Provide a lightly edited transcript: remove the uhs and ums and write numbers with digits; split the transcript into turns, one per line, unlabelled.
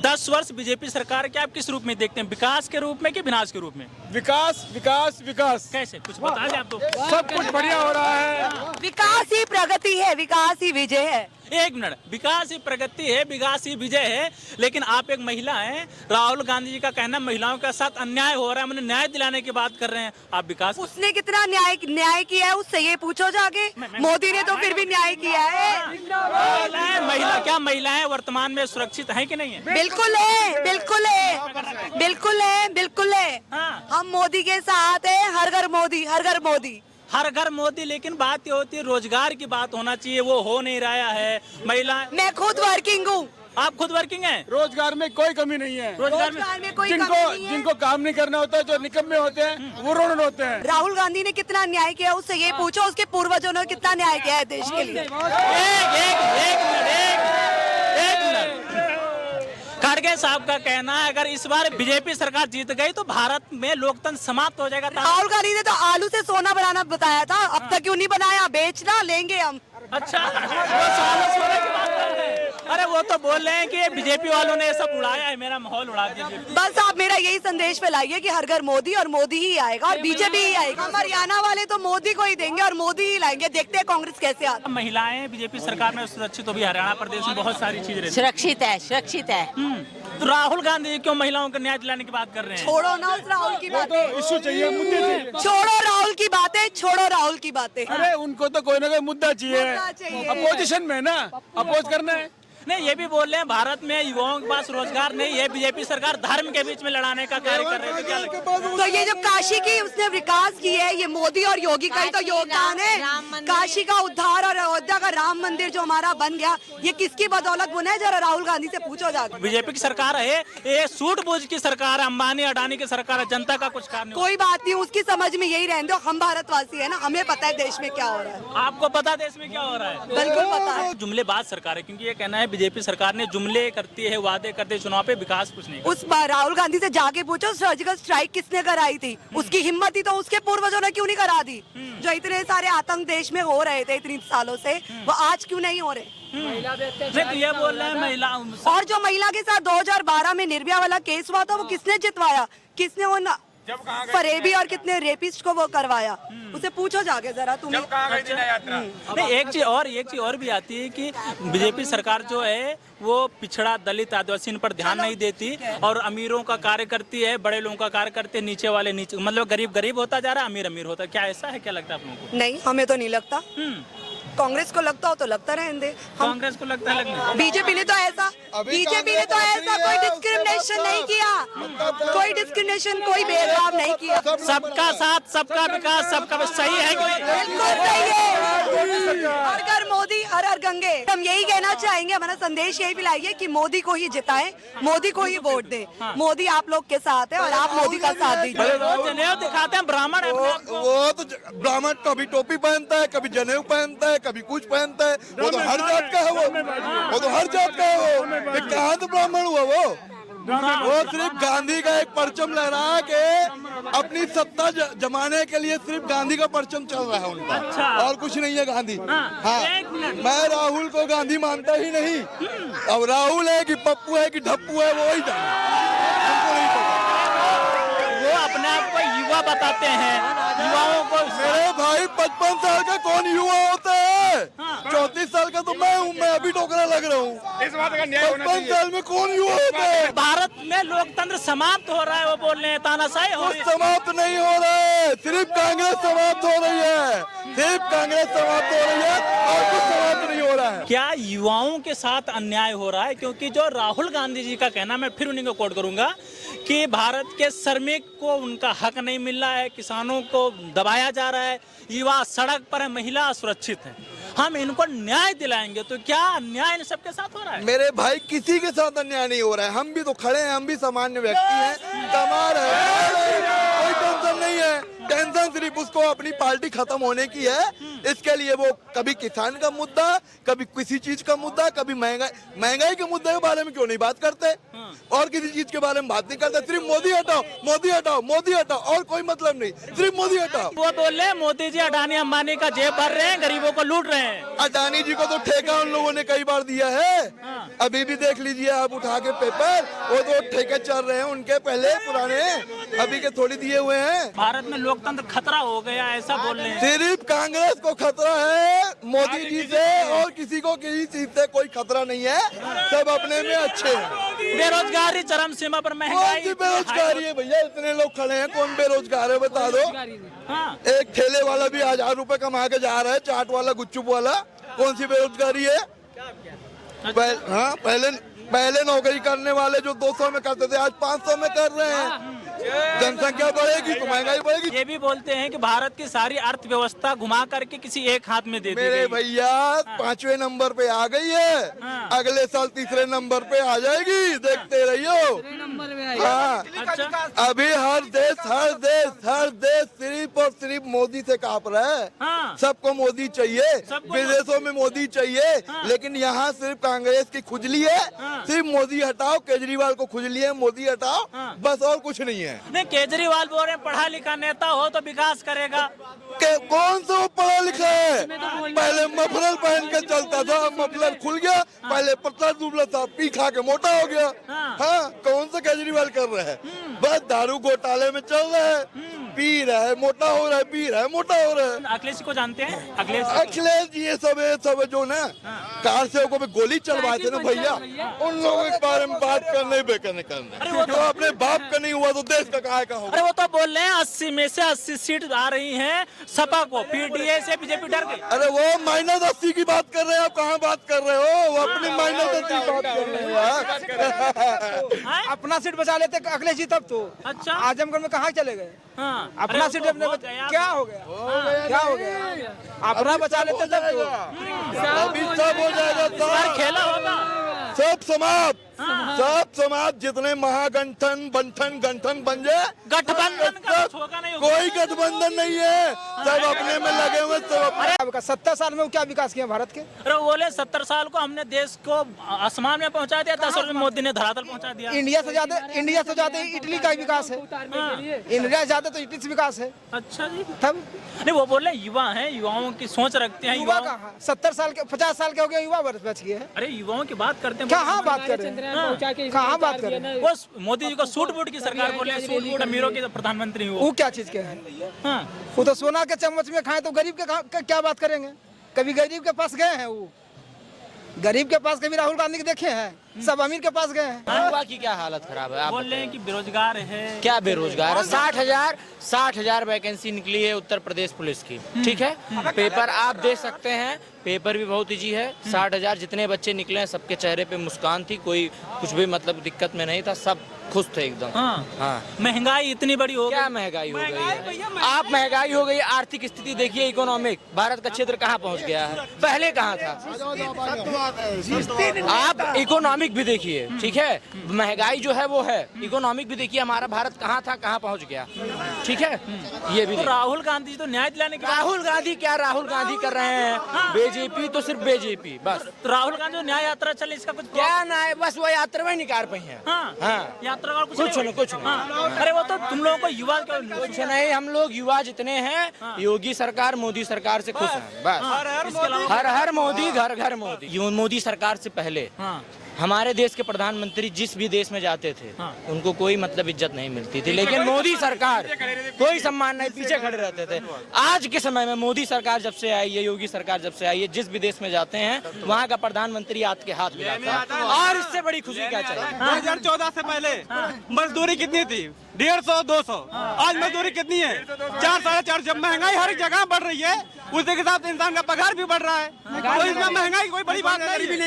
10 वर्ष बीजेपी सरकार के आप किस रूप में देखते हैं, विकास के रूप में कि विनाश के रूप में?
विकास विकास विकास,
कैसे, कुछ बता दें आप तो।
सब कुछ बढ़िया हो रहा है।
विकास ही प्रगति है, विकास ही विजय है।
एक मिनट, विकास ही प्रगति है, विकास ही विजय है, लेकिन आप एक महिला हैं, राहुल गांधी जी का कहना महिलाओं के साथ अन्याय हो रहा है, मैंने न्याय दिलाने की बात कर रहे हैं, आप विकास।
उसने कितना न्याय किया है, उससे ये पूछो जाके। मोदी ने तो फिर भी न्याय किया है।
महिला क्या महिलाएं वर्तमान में सुरक्षित हैं कि नहीं है?
बिल्कुल है, बिल्कुल है, बिल्कुल है, बिल्कुल है।
हाँ।
हम मोदी के साथ है, हर घर मोदी, हर घर मोदी,
हर घर मोदी, लेकिन बात ये होती है रोजगार की बात होना चाहिए, वो हो नहीं रहा है। महिला,
मैं खुद वर्किंग हूँ।
आप खुद वर्किंग हैं?
रोजगार में कोई कमी नहीं है।
रोजगार
में कोई कमी नहीं है।
जिनको काम नहीं करना होता, जो निकम्मे होते हैं वो रोड होते हैं।
राहुल गांधी ने कितना न्याय किया, उससे ये पूछो उसके पूर्वजों ने कितना न्याय किया है देश के लिए।
एक मिनट, खड़गे साहब का कहना है अगर इस बार बीजेपी सरकार जीत गई तो भारत में लोकतंत्र समाप्त हो जाएगा।
राहुल गांधी ने तो आलू से सोना बनाना बताया था, अब तक क्यों नहीं बनाया? बेचना लेंगे हम।
अच्छा, वो सालों सोने की बात कर रहे हैं। अरे वो तो बोल रहे हैं कि बीजेपी वालों ने सब उड़ाया है, मेरा माहौल उड़ा दिया।
बस आप मेरा यही संदेश फैलाइए कि हर घर मोदी, और मोदी ही आएगा और बीजेपी ही आएगा। हम हरियाणा वाले तो मोदी को ही देंगे और मोदी ही लाएंगे, देखते हैं कांग्रेस कैसे आती।
महिलाएं बीजेपी सरकार में सुरक्षित हो भी, हरियाणा प्रदेश में बहुत सारी चीजें रहती
सुरक्षित है, सुरक्षित है।
तो राहुल गांधी क्यों महिलाओं को न्याय दिलाने की बात कर रहे हैं?
छोड़ो ना उस राहुल की बातें,
इश्यू चाहिए, मुद्दे चाहिए।
छोड़ो राहुल की बातें, छोड़ो राहुल की बातें।
अरे उनको तो कोई ना कोई मुद्दा चाहिए, अपोजिशन में ना, अपोज करना है।
नहीं, ये भी बोल रहे हैं भारत में युवाओं के पास रोजगार नहीं है, बीजेपी सरकार धर्म के बीच में लड़ाने का कार्य कर रही है, तो क्या लगता है?
तो ये जो काशी की उसने विकास की है, ये मोदी और योगी का ही तो योगदान है। काशी का उद्धार और अयोध्या का राम मंदिर जो हमारा बन गया, ये किसकी बदौलत बना है? जरा राहुल गांधी से पूछो जाकर।
बीजेपी की सरकार है, ये सूट-बूझ की सरकार है, अंबानी अडानी की सरकार है, जनता का कुछ काम नहीं।
कोई बात नहीं, उसकी समझ में यही रहने दो, हम भारतवासी है ना, हमें पता है देश में क्या हो रहा है।
आपको पता देश में क्या हो रहा है?
बिल्कुल पता है।
जुमलेबाज सरकार है, क्योंकि ये कहना है बीजेपी सरकार ने जुमले करती है, वादे करते हैं, चुनाव पे विकास कुछ नहीं।
उस बार राहुल गांधी से जाके पूछो सर्जिकल स्ट्राइक किसने कराई थी, उसकी हिम्मत ही तो उसके पूर्वजों ने क्यों नहीं करा दी? जो इतने सारे आतंक देश में हो रहे थे इतनी सालों से, वो आज क्यों नहीं हो रहे?
तो ये बोल रहे हैं महिला,
और जो महिला के साथ 2012 में निर्भया वाला केस हुआ था, वो किसने जितवाया? किसने वो फरेबी और कितने रेपिस्ट को वो करवाया? उसे पूछो जाके जरा तुम।
नहीं, एक चीज और भी आती है कि बीजेपी सरकार जो है वो पिछड़ा, दलित, आदिवासी इन पर ध्यान नहीं देती और अमीरों का कार्य करती है, बड़े लोगों का कार्य करते हैं, नीचे वाले नीचे, मतलब गरीब गरीब होता जा रहा है, अमीर अमीर होता है। क्या ऐसा है? क्या लगता है आप लोगों को?
नहीं, हमें तो नहीं लगता। कांग्रेस को लगता हो तो लगता रहने दे।
कांग्रेस को लगता है लगने।
बीजेपी ने तो ऐसा कोई डिस्क्रिमिनेशन नहीं किया, कोई डिस्क्रिमिनेशन, कोई भेदभाव नहीं किया।
सबका साथ, सबका विकास, सबका सही है कि नहीं?
बिल्कुल सही है। हर घर मोदी, हर हर गंगे। हम यही कहना चाहेंगे, हमारा संदेश यही फैलाइए कि मोदी को ही जिताएं, मोदी को ही वोट दें। मोदी आप लोग के साथ है और आप मोदी का साथ दीजिए।
जनेऊ दिखाते हैं ब्राह्मण है,
वो तो ब्राह्मण कभी टोपी पहनता है, कभी जनेऊ पहनता है, कभी कुछ पहनता है, वो तो हर जात का है, वो तो हर जात का है। वो कहाँ तो ब्राह्मण हुआ वो सिर्फ गांधी का एक परचम लहरा के अपनी सत्ता जमाने के लिए सिर्फ गांधी का परचम चल रहा है उनका।
अच्छा।
और कुछ नहीं है गांधी। हाँ,
एक मिनट।
मैं राहुल को गांधी मानता ही नहीं। अब राहुल है कि पप्पू है कि ढप्पू है, वो ही जाने, हमको नहीं पता।
वो अपने आप को युवा बताते हैं, युवाओं को।
मेरे भाई 55 साल का कौन युवा होता है? 34 साल का तो मैं हूँ, मैं अभी टोकरा लग रहा हूँ।
इस बात का न्याय होना
55 साल में कौन युवा होता है?
भारत में लोकतंत्र समाप्त हो रहा है, वो बोल रहे हैं, तानाशाही हो रही है।
समाप्त नहीं हो रहा है, सिर्फ कांग्रेस समाप्त हो रही है, सिर्फ कांग्रेस समाप्त हो रही है और कुछ समाप्त नहीं हो रहा है।
क्या युवाओं के साथ अन्याय हो रहा है? क्योंकि जो राहुल गांधी जी का कहना, मैं फिर उन्हीं को कोट करूंगा कि भारत के श्रमिक को उनका हक नहीं मिल रहा है, किसानों को दबाया जा रहा है, युवा सड़क पर है, महिला असुरक्षित है, हम इनको न्याय दिलाएंगे। तो क्या अन्याय इन सबके साथ हो रहा है?
मेरे भाई किसी के साथ अन्याय नहीं हो रहा है, हम भी तो खड़े हैं, हम भी सामान्य व्यक्ति हैं, कमा रहे हैं, कोई टेंशन नहीं है। टेंशन सिर्फ उसको अपनी पार्टी खत्म होने की है, इसके लिए वो कभी किसान का मुद्दा, कभी किसी चीज का मुद्दा, कभी महंगाई के मुद्दे के बारे में क्यों नहीं बात करते, और किसी चीज के बारे में बात नहीं करते। सिर्फ मोदी हटाओ, मोदी हटाओ, मोदी हटाओ, और कोई मतलब नहीं, सिर्फ मोदी हटाओ।
वो बोल रहे हैं मोदी जी अडानी अंबानी का जेब भर रहे हैं, गरीबों को लूट रहे हैं।
अडानी जी को तो ठेका उन लोगों ने कई बार दिया है। अभी भी देख लीजिए आप उठा के पेपर, वो तो ठेके चल रहे हैं उनके पहले पुराने, अभी के थोड़ी दिए हुए हैं।
भारत में लोकतंत्र खतरा हो गया, ऐसा बोल रहे हैं।
सिर्फ कांग्रेस को खतरा है, मोदी जी से और किसी को किसी चीज से कोई खतरा नहीं है, सब अपने में अच्छे हैं।
बेरोजगारी चरम सीमा पर,
कौन
महंगाई।
सी बेरोजगारी है भैया, इतने लोग खड़े हैं, कौन बेरोजगार है बता दो।
हाँ।
एक ठेले वाला भी 1000 रुपए कमा के जा रहा है, चाट वाला, गुपचुप वाला, कौन सी बेरोजगारी है। पहले नौकरी करने वाले जो 200 में करते थे आज 500 में कर रहे हैं। जनसंख्या बढ़ेगी तो महंगाई बढ़ेगी।
ये भी बोलते हैं कि भारत की सारी अर्थव्यवस्था घुमा करके किसी एक हाथ में दे दी
मेरे
गई।
भैया 5वें नंबर पे आ गई है, अगले साल 3रे नंबर पे आ जाएगी, देखते रहियो। हाँ,
अच्छा।
अभी हर देश सिर्फ और सिर्फ मोदी से कांप रहा है।
हाँ।
सबको मोदी चाहिए,
सबको
विदेशों में मोदी चाहिए, लेकिन यहाँ सिर्फ कांग्रेस की खुजली है। सिर्फ मोदी हटाओ, केजरीवाल को खुजली है, मोदी हटाओ, बस और कुछ नहीं है।
नहीं, केजरीवाल बोल रहे हैं पढ़ा लिखा नेता हो तो विकास करेगा।
कौन सा वो पढ़ा लिखा है? पहले मफलर पहन के चलता था, मफलर खुल गया, पहले पतला दुबला था, पी खा के मोटा हो गया। हाँ, कौन सा केजरीवाल कर रहा है? बस दारू घोटाले में चल रहा है, पी रहा है, मोटा हो रहा है, पी रहा है, मोटा हो रहा है।
अखिलेश को जानते हैं?
अखिलेश जी ये सब जो ना कार से को गोली चलवाए थे ना भैया, उन लोगों के बारे में बात करने बेकरने करने, तो अपने बाप का नहीं हुआ तो देश का काहे का होगा।
अरे वो तो बोल रहे हैं 80 में से 80 सीट आ रही हैं सपा को, पीडीए से बीजेपी डर गई।
अरे वो -80 की बात कर रहे हैं, आप कहाँ बात कर रहे हो? वो अपनी -80 की बात कर रहे हैं यार।
अपना सीट बचा लेते अखिलेश जी तब तो।
अच्छा।
आजमगढ़ में कहाँ चले गए?
हाँ।
अपना सीट अपने क्या हो गया? क्या हो गया? अपना बचा लेते तब तो।
अभी सब हो जाएगा, सब
खेला होगा।
सब समाप्त, सब समाप्त। जितने महागठन गठन बन जाए,
गठबंधन का कुछ होगा नहीं,
कोई गठबंधन नहीं है, सब अपने में लगे हुए, सब
70 साल में क्या विकास किया भारत के?
अरे बोले 70 साल को हमने देश को आसमान में पहुंचा दिया, 10 साल में मोदी ने धरातल पहुंचा दिया।
इंडिया से ज्यादा इटली का विकास है। इंडिया से ज्यादा तो इटली से विकास है।
अच्छा जी।
तब
नहीं, वो बोले युवा हैं, युवाओं की सोच रखते हैं।
युवा कहाँ? 70 साल के 50 साल के हो गए, युवा बच गए हैं।
अरे युवाओं की बात करते हैं।
कहाँ बात कर रहे हैं? कहाँ बात कर रहे हैं?
वो मोदी जी को सूट बूट की सरकार बोले, सूट बूट अमीरों के प्रधानमंत्री हो।
वो क्या चीज के है?
हाँ।
वो तो सोना के चम्मच में खाए तो गरीब के क्या बात करेंगे? कभी गरीब के पास गए हैं? वो गरीब के पास कभी राहुल गांधी के देखे हैं? सब अमीर के पास गए हैं।
युवा की क्या हालत खराब है? आप
बोल रहे हैं कि बेरोजगार है।
क्या बेरोजगार है? 60,000 वैकेंसी निकली है उत्तर प्रदेश पुलिस की, ठीक है। पेपर आप दे सकते हैं, पेपर भी बहुत इजी है। 60,000 जितने बच्चे निकले हैं सबके चेहरे पे मुस्कान थी, कोई कुछ भी मतलब दिक्कत में नहीं था, सब खुश थे एकदम। हाँ।
महंगाई इतनी बड़ी हो गई।
क्या महंगाई हो गई है? आप महंगाई हो गई, आर्थिक स्थिति देखिए, इकोनॉमिक भारत का क्षेत्र कहाँ पहुँच गया है, पहले कहाँ था। आप इकोनॉमिक भी देखिए, ठीक है। महंगाई जो है वो है, इकोनॉमिक भी देखिए, हमारा भारत कहाँ था कहाँ पहुँच गया, ठीक है। ये भी
तो राहुल गांधी तो न्याय दिलाने की
राहुल गांधी कर रहे हैं। बीजेपी तो सिर्फ बीजेपी बस।
तो राहुल गांधी जो न्याय यात्रा चले, इसका कुछ
क्या ना है, बस वो यात्रा में निकाल पाई है।
हाँ। यात्रा का
कुछ नहीं।
हाँ। अरे वो तो तुम लोगों को युवा
कुछ नहीं, हम लोग युवा जितने हैं योगी सरकार मोदी सरकार से खुश हैं बस। हर हर मोदी, घर घर मोदी। मोदी सरकार से पहले हमारे देश के प्रधानमंत्री जिस भी देश में जाते थे उनको कोई मतलब इज्जत नहीं मिलती थी, लेकिन मोदी सरकार कोई सम्मान नहीं, पीछे खड़े रहते थे। आज के समय में मोदी सरकार जब से आई है, योगी सरकार जब से आई है, जिस भी देश में जाते हैं वहाँ का प्रधानमंत्री हाथ के हाथ मिलाता है, और इससे बड़ी खुशी क्या चाहिए।
2014 से पहले मजदूरी कितनी थी? 150, 200। आज मजदूरी कितनी है? 4, 4.5। जब महंगाई हर जगह बढ़ रही है, उसी के साथ इंसान का पगार भी बढ़ रहा है, तो इसमें महंगाई कोई बड़ी बात नहीं।